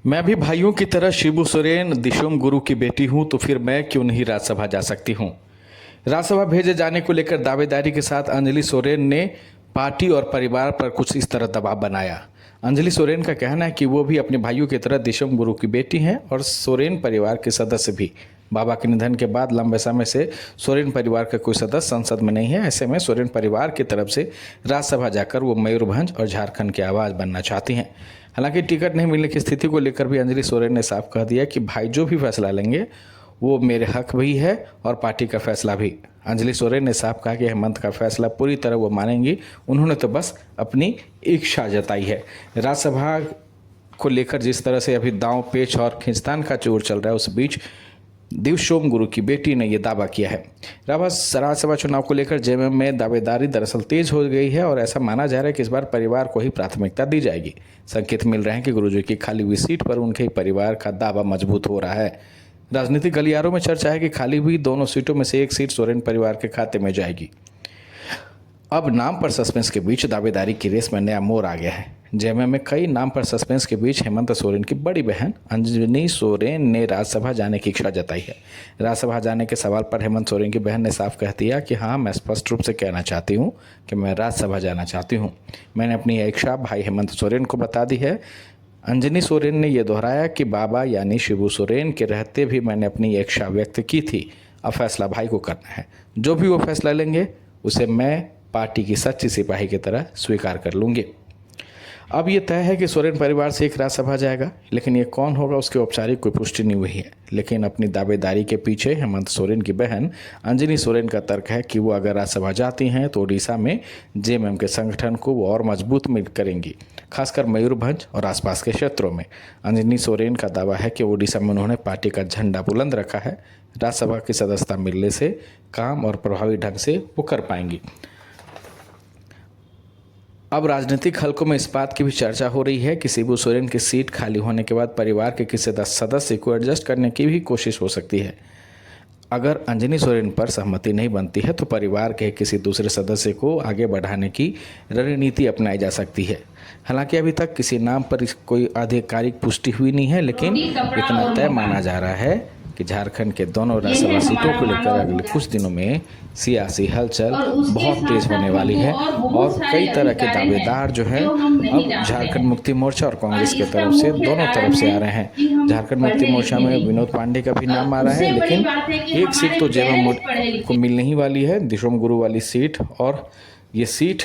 मैं भी भाइयों की तरह शिबू सोरेन दिशोम गुरु की बेटी हूं, तो फिर मैं क्यों नहीं राज्यसभा जा सकती हूं। राज्यसभा भेजे जाने को लेकर दावेदारी के साथ अंजलि सोरेन ने पार्टी और परिवार पर कुछ इस तरह दबाव बनाया। अंजलि सोरेन का कहना है कि वो भी अपने भाइयों की तरह दिशोम गुरु की बेटी हैं और सोरेन परिवार के सदस्य भी। बाबा के निधन के बाद लंबे समय से सोरेन परिवार का कोई सदस्य संसद में नहीं है। ऐसे में सोरेन परिवार की तरफ से राज्यसभा जाकर वो मयूरभंज और झारखंड की आवाज़ बनना चाहती हैं। हालांकि टिकट नहीं मिलने की स्थिति को लेकर भी अंजलि सोरेन ने साफ कह दिया कि भाई जो भी फैसला लेंगे वो मेरे हक भी है और पार्टी का फैसला भी। अंजलि सोरेन ने साफ कहा कि हेमंत का फैसला पूरी तरह वो मानेंगी, उन्होंने तो बस अपनी इच्छा जताई है। राज्यसभा को लेकर जिस तरह से अभी दांव पेच और खींचतान का जोर चल रहा है, उस बीच दिशोम गुरु की बेटी ने यह दावा किया है। राज्यसभा चुनाव को लेकर जेएमएम में दावेदारी दरअसल तेज हो गई है और ऐसा माना जा रहा है कि इस बार परिवार को ही प्राथमिकता दी जाएगी। संकेत मिल रहे हैं कि गुरुजी की खाली हुई सीट पर उनके ही परिवार का दावा मजबूत हो रहा है। राजनीतिक गलियारों में चर्चा है कि खाली हुई दोनों सीटों में से एक सीट सोरेन परिवार के खाते में जाएगी। अब नाम पर सस्पेंस के बीच दावेदारी की रेस में नया मोड़ आ गया है। जेएमएम में कई नाम पर सस्पेंस के बीच हेमंत सोरेन की बड़ी बहन अंजलि सोरेन ने राज्यसभा जाने की इच्छा जताई है। राज्यसभा जाने के सवाल पर हेमंत सोरेन की बहन ने साफ कह दिया कि हाँ, मैं स्पष्ट रूप से कहना चाहती हूँ कि मैं राज्यसभा जाना चाहती हूँ। मैंने अपनी इच्छा भाई हेमंत सोरेन को बता दी है। अंजलि सोरेन ने यह दोहराया कि बाबा यानी शिबू सोरेन के रहते भी मैंने अपनी इच्छा व्यक्त की थी। अब फैसला भाई को करना है। जो भी वो फैसला लेंगे उसे मैं पार्टी की सच्ची सिपाही की तरह स्वीकार कर लूँगी। अब ये तय है कि सोरेन परिवार से एक राज्यसभा जाएगा, लेकिन ये कौन होगा उसकी औपचारिक कोई पुष्टि नहीं हुई है। लेकिन अपनी दावेदारी के पीछे हेमंत सोरेन की बहन अंजलि सोरेन का तर्क है कि वो अगर राज्यसभा जाती हैं तो ओडिशा में जेएमएम के संगठन को वो और मजबूत करेंगी, खासकर मयूरभंज और आसपास के क्षेत्रों में। अंजलि सोरेन का दावा है कि ओडिशा में उन्होंने पार्टी का झंडा बुलंद रखा है। राज्यसभा की सदस्यता मिलने से काम और प्रभावी ढंग से वो कर पाएंगी। अब राजनीतिक हलकों में इस बात की भी चर्चा हो रही है कि शिबू सोरेन की सीट खाली होने के बाद परिवार के किसी सदस्य को एडजस्ट करने की भी कोशिश हो सकती है। अगर अंजलि सोरेन पर सहमति नहीं बनती है तो परिवार के किसी दूसरे सदस्य को आगे बढ़ाने की रणनीति अपनाई जा सकती है। हालांकि अभी तक किसी नाम पर कोई आधिकारिक पुष्टि हुई नहीं है, लेकिन इतना तय माना जा रहा है कि झारखंड के दोनों राज्यसभा सीटों को लेकर अगले कुछ दिनों में सियासी हलचल बहुत तेज होने वाली है और कई तरह के दावेदार जो हैं अब झारखंड मुक्ति मोर्चा और कांग्रेस की तरफ से दोनों तरफ से आ रहे हैं। झारखंड मुक्ति मोर्चा में विनोद पांडे का भी नाम आ रहा है, लेकिन एक सीट तो जेएमएम को मिलने ही वाली है, दिशोम गुरु वाली सीट। और ये सीट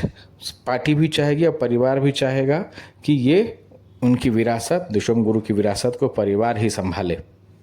पार्टी भी चाहेगी और परिवार भी चाहेगा कि ये उनकी विरासत, दिशोम गुरु की विरासत को परिवार ही संभाले।